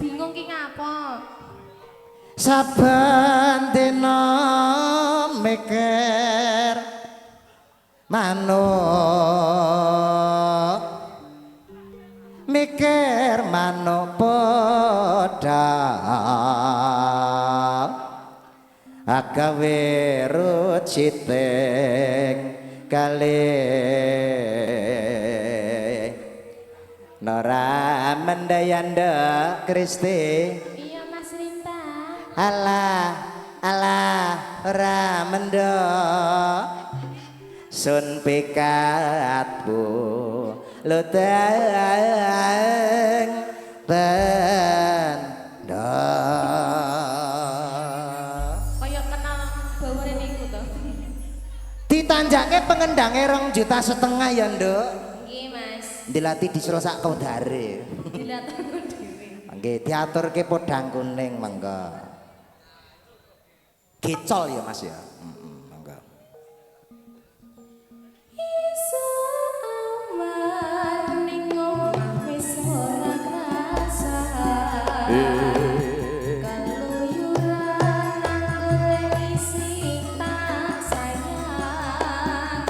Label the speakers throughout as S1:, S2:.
S1: bingung ki ngapa?
S2: Saben dina mikir manuk mikir manuk padha agawe ruciting kalih Nora mendayanda Kristi.
S1: Iya Mas Rinta.
S2: Alah ora mendok sun pikatmu luteng tenda
S1: Kaya kenal bawane niku to.
S2: ditanjake pengendange 2,5 juta ya nduk.
S1: Nggih Mas.
S2: Dilatih disuruh sak kodare.
S1: Dilatih dhewe.
S2: Nggih diaturke podang kuning mangga. Gecol ya Mas ya. Mangga.
S1: Iso amar ning wis ora krasa. Kaluyuran anggur isi tak sayang.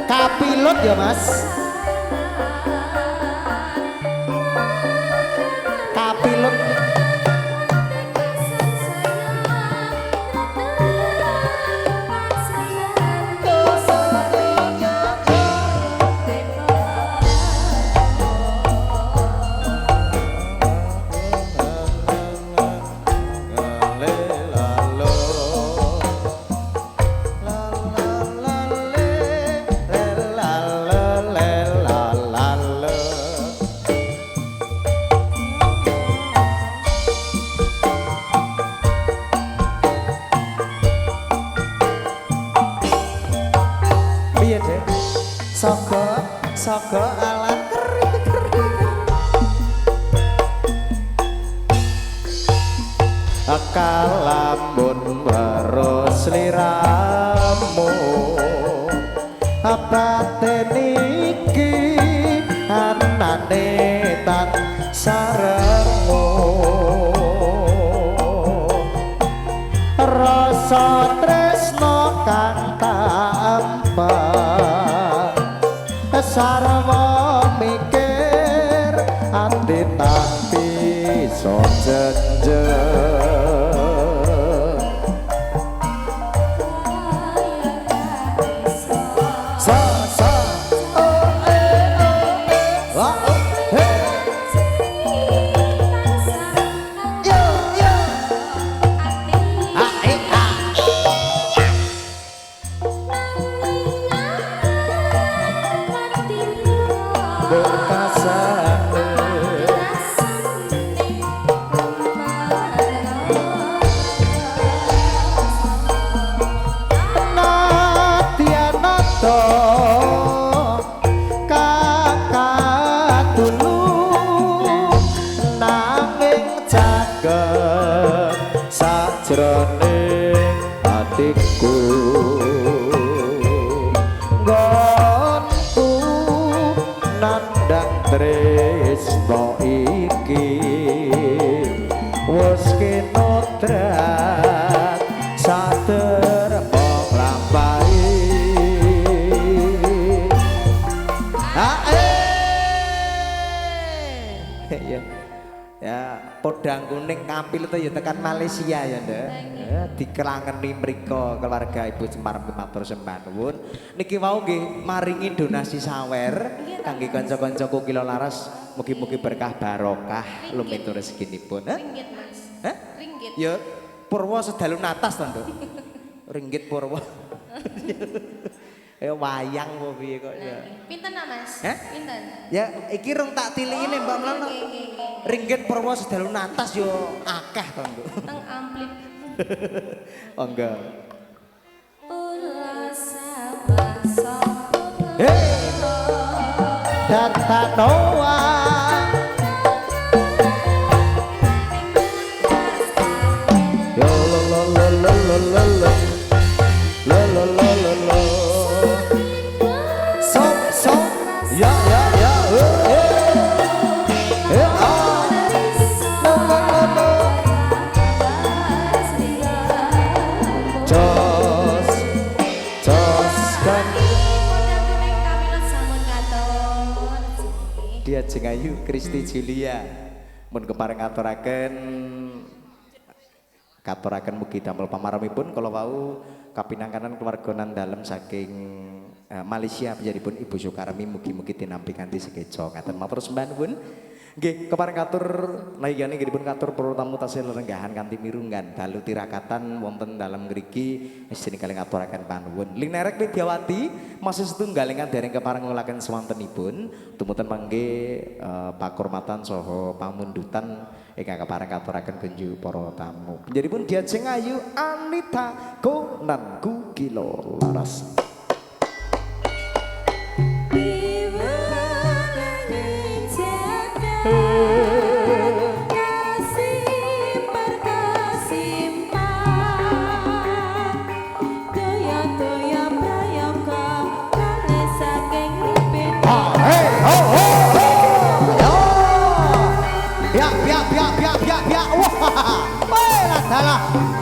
S2: Kapilut ya Mas. Kapilut. Sogo alat kalamun merus liramu batin iki anane tan sarengmu rasa tresno kang tampa sarwa mikir ati tak bisa jenjeng jroning atiku nggonku nandang tresno iki wis kinodrat sater mong lampahi ya podang kuning kampil itu ya tekan Malaysia ya ndak dikelangeni mriko keluarga Ibu Semar matur sembah nuwun niki wau nggih maringi donasi sawer kangge kanca-kancaku kilo laras mugi-mugi berkah barokah lumitur rezekinipun
S1: Ringgit Mas.
S2: Hah?
S1: Ringgit.
S2: Ya Purwo sedalu natas to Nduk ringgit Purwo ya wayang apa piye kok ya
S1: Pinten lah Mas?
S2: Hah?
S1: Pinten?
S2: ya iki rong tak tilingine Mbak Mlono ringgit Purwo sedalu natas yo akeh to Nduk
S1: Teng amplip.
S2: oh enggak
S1: Ulah sawah sapa.
S2: hey data noa yo lo lo lo lo lo lo lo lo lo lo lo lo so ya ya ya ah lo lo lo lo jos jos kan dia jengayu Kristi Julia mun kepareng aturaken mugi damel pamaramipun kala wau kapinangkanan keluarganan dalem saking Malaysia panjenenganipun Ibu Sukarmi mugi-mugi tinampi kanthi sekeca ngaten matur sembah nuwun nggih kepareng katur layani nggih dipun katur para tamu tasih lenggahan kanthi mirunggan dalu tirakatan wonten dalem mriki sedherek kalih ngaturaken panuwun Linerek Widyawati masih setunggalingan dereng kepareng ngulaken swantenipun tumuten mangke pakurmatan saha pamundutan ingkang kepareng katuraken kenju para tamu panjenenganipun diajeng ayu Anita Konanku Kilo Laras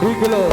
S2: Iki lho